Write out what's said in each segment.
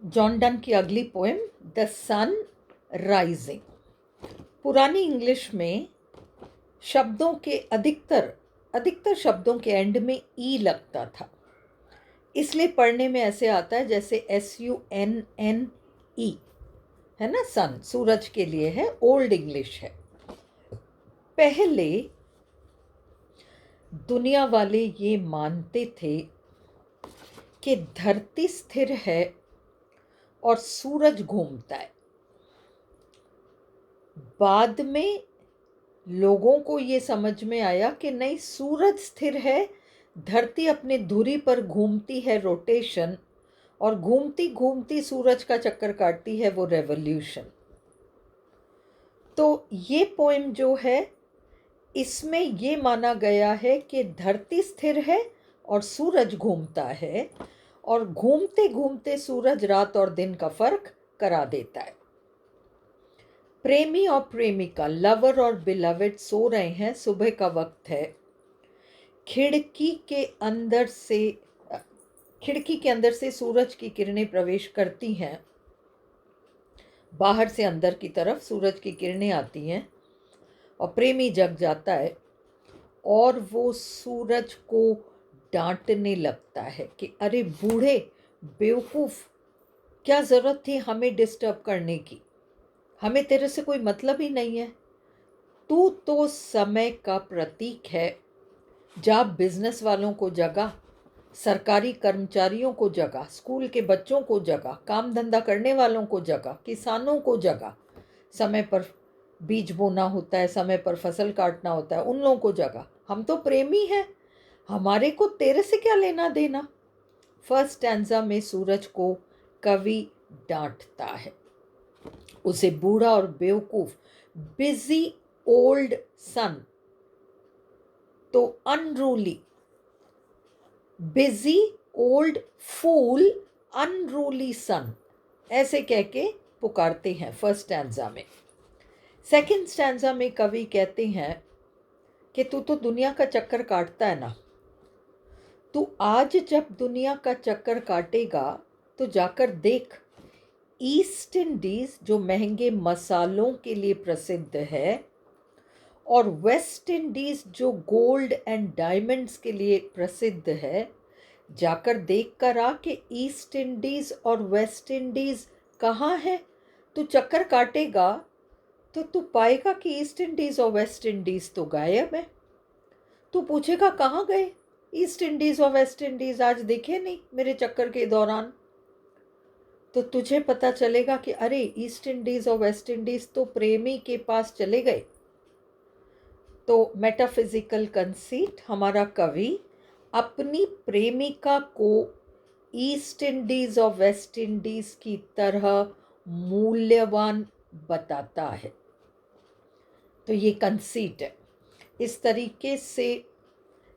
John Donne की अगली poem the sun rising. पुरानी इंग्लिश में शब्दों के अधिकतर शब्दों के एंड में ई लगता था, इसलिए पढ़ने में ऐसे आता है जैसे SUNNE, है ना। सन सूरज के लिए है, ओल्ड इंग्लिश है। पहले दुनिया वाले ये मानते थे कि धरती स्थिर है और सूरज घूमता है। बाद में लोगों को ये समझ में आया कि नहीं, सूरज स्थिर है, धरती अपनी धुरी पर घूमती है, रोटेशन, और घूमती घूमती सूरज का चक्कर काटती है, वो रेवोल्यूशन। तो ये पोएम जो है, इसमें ये माना गया है कि धरती स्थिर है और सूरज घूमता है, और घूमते घूमते सूरज रात और दिन का फर्क करा देता है। प्रेमी और प्रेमिका, लवर और बिलवेड सो रहे हैं, सुबह का वक्त है। खिड़की के अंदर से सूरज की किरणें प्रवेश करती हैं। बाहर से अंदर की तरफ सूरज की किरणें आती हैं और प्रेमी जग जाता है और वो सूरज को डांटने लगता है कि अरे बूढ़े बेवकूफ़, क्या ज़रूरत थी हमें डिस्टर्ब करने की, हमें तेरे से कोई मतलब ही नहीं है। तू तो समय का प्रतीक है। जा बिजनेस वालों को जगा, सरकारी कर्मचारियों को जगा, स्कूल के बच्चों को जगा, काम धंधा करने वालों को जगा, किसानों को जगा। समय पर बीज बोना होता है, समय पर फसल काटना होता है, उन लोगों को जगा। हम तो प्रेमी हैं, हमारे को तेरे से क्या लेना देना। फर्स्ट स्टैंजा में सूरज को कवि डांटता है, उसे बूढ़ा और बेवकूफ, बिजी ओल्ड सन, तो unruly, busy old fool, unruly sun, ऐसे कह के पुकारते हैं फर्स्ट स्टैंजा में। सेकंड स्टैंजा में कवि कहते हैं कि तू तो दुनिया का चक्कर काटता है ना, तू आज जब दुनिया का चक्कर काटेगा तो जाकर देख, ईस्ट इंडीज जो महंगे मसालों के लिए प्रसिद्ध है, और वेस्ट इंडीज जो गोल्ड एंड डायमंड्स के लिए प्रसिद्ध है, जाकर देख कर आ कि ईस्ट इंडीज और वेस्ट इंडीज कहाँ है। तू चक्कर काटेगा तो तू पाएगा कि ईस्ट इंडीज और वेस्ट इंडीज तो गायब है। तू पूछेगा कहाँ गए ईस्ट इंडीज और वेस्ट इंडीज, आज दिखे नहीं मेरे चक्कर के दौरान। तो तुझे पता चलेगा कि अरे ईस्ट इंडीज और वेस्ट इंडीज तो प्रेमी के पास चले गए। तो मेटाफिजिकल कंसीट, हमारा कवि अपनी प्रेमिका को ईस्ट इंडीज और वेस्ट इंडीज की तरह मूल्यवान बताता है। तो ये कंसीट है। इस तरीके से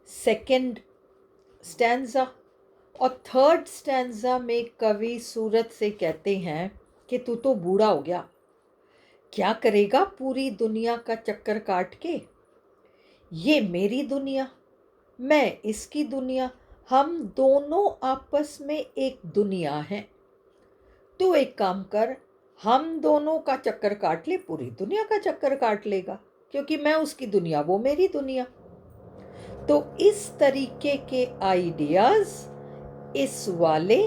सेकंड स्टैंजा और थर्ड स्टैंजा में कवि सूरज से कहते हैं कि तू तो बूढ़ा हो गया, क्या करेगा पूरी दुनिया का चक्कर काट के। ये मेरी दुनिया, मैं इसकी दुनिया, हम दोनों आपस में एक दुनिया है। तू एक काम कर, हम दोनों का चक्कर काट ले, पूरी दुनिया का चक्कर काट लेगा, क्योंकि मैं उसकी दुनिया, वो मेरी दुनिया। तो इस तरीके के आइडियाज इस वाले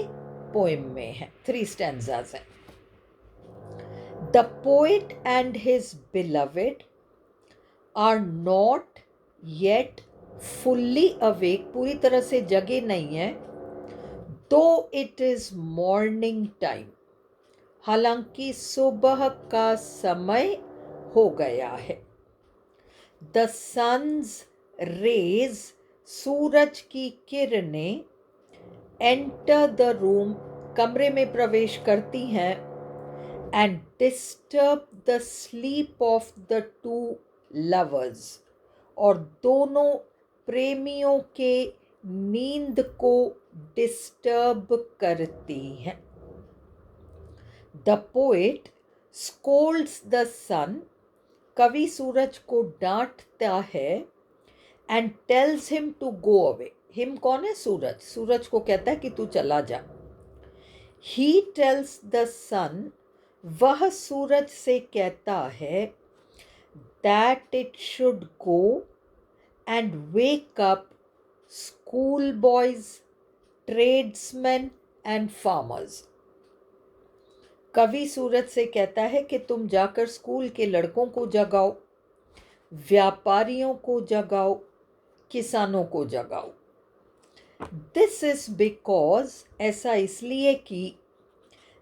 पोएम में हैं। 3 स्टैंजाज हैं। The poet and his beloved are not yet fully awake, पूरी तरह से जगे नहीं है, दो इट इज मॉर्निंग टाइम, हालांकि सुबह का समय हो गया है। द सन्स रेज, सूरज की किरणें, एंटर द रूम, कमरे में प्रवेश करती हैं, and disturb the sleep of the two lovers, और दोनों प्रेमियों के नींद को डिस्टर्ब करती हैं। The poet scolds the sun, कवि सूरज को डांटता है, and tells him to go away, him कौन है, सूरज, सूरज को कहता है कि तू चला जा। He tells the sun, वह सूरज से कहता है, that it should go and wake up schoolboys, tradesmen and farmers. कवि सूरज से कहता है कि तुम जाकर स्कूल के लड़कों को जगाओ, व्यापारियों को जगाओ, किसानों को जगाओ. दिस इज बिकॉज, ऐसा इसलिए कि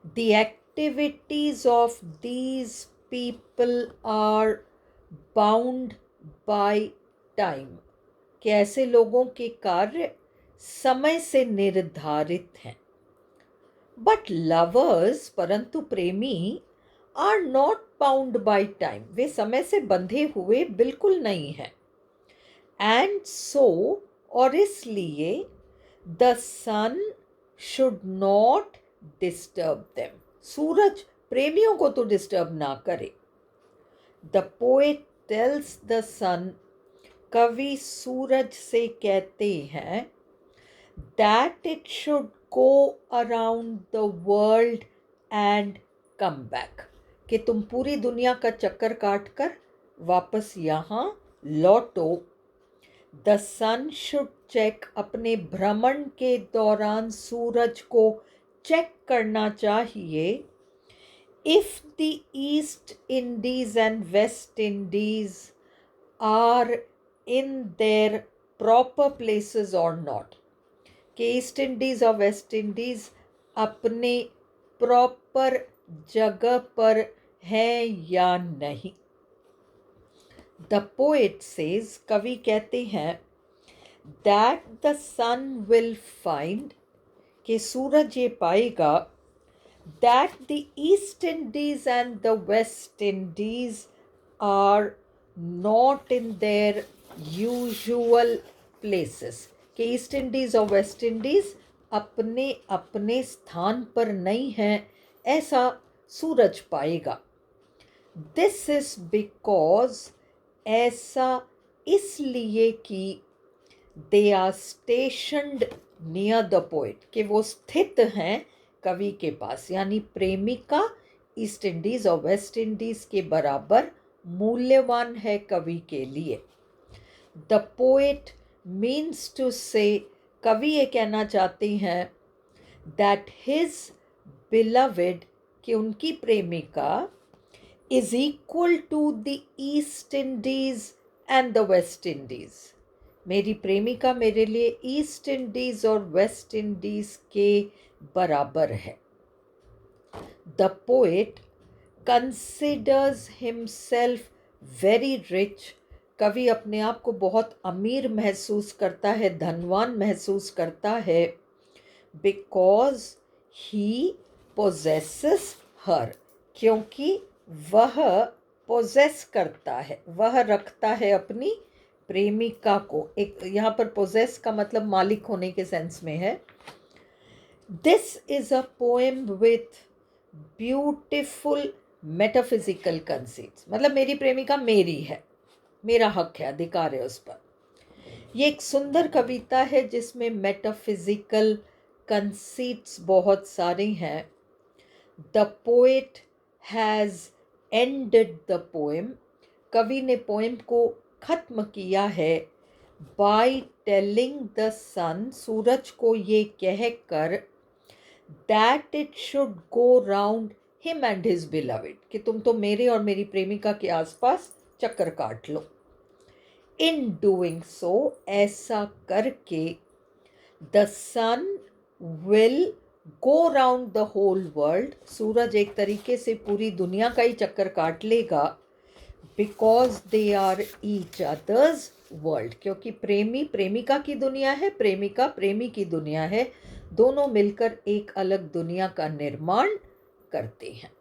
the activities of these people are bound by time, कि ऐसे लोगों के कार्य समय से निर्धारित हैं. बट लवर्स, परंतु प्रेमी, are not bound by time, वे समय से बंधे हुए बिल्कुल नहीं हैं. एंड सो, और इसलिए, the sun should not disturb them, सूरज प्रेमियों को तो डिस्टर्ब ना करे. The poet tells the sun, कवि सूरज से कहते हैं, that it should go around the world and come back, कि तुम पूरी दुनिया का चक्कर काट कर वापस यहाँ लौटो. The sun should check, अपने भ्रमण के दौरान सूरज को चेक करना चाहिए, if the East Indies and West Indies are in their proper places or not, कि ईस्ट इंडीज और वेस्ट इंडीज अपने प्रॉपर जगह पर हैं या नहीं. द पोएट सेज, कवि कहते हैं, that the sun will find, कि सूरज ये पाएगा, that the East Indies and the West Indies are not in their usual places, कि ईस्ट इंडीज़ और वेस्ट इंडीज़ अपने अपने स्थान पर नहीं हैं, ऐसा सूरज पाएगा. दिस इज बिकॉज, ऐसा इसलिए कि they are stationed near the poet, कि वो स्थित हैं कवि के पास, यानी प्रेमिका ईस्ट इंडीज़ और वेस्ट इंडीज़ के बराबर मूल्यवान है कवि के लिए. The poet means to say, कवि ये कहना चाहते हैं, that his beloved, कि उनकी प्रेमिका, is equal to the East Indies and the West Indies, मेरी प्रेमिका मेरे लिए ईस्ट इंडीज और वेस्ट इंडीज के बराबर है. The poet considers himself very rich, कवि अपने आप को बहुत अमीर महसूस करता है, धनवान महसूस करता है, बिकॉज ही पोजेसेस हर, क्योंकि वह पोजेस करता है, वह रखता है अपनी प्रेमिका को. एक यहाँ पर पोजेस का मतलब मालिक होने के सेंस में है. This is a poem with beautiful metaphysical conceits, मतलब मेरी प्रेमिका मेरी है, मेरा हक है, अधिकार है उस पर. ये एक सुंदर कविता है जिसमें मेटाफिजिकल कंसीट्स बहुत सारे हैं. The poet has ended the poem, कवि ने पोएम को खत्म किया है, बाय टेलिंग द सन, सूरज को ये कहकर, that it should go round him and his beloved, कि तुम तो मेरे और मेरी प्रेमिका के आसपास चक्कर काट लो. In doing so, ऐसा करके, the sun will go round the whole world, सूरज एक तरीके से पूरी दुनिया का ही चक्कर काट लेगा, because they are each other's world, क्योंकि प्रेमी प्रेमिका की दुनिया है, प्रेमिका प्रेमी की दुनिया है, दोनों मिलकर एक अलग दुनिया का निर्माण करते हैं.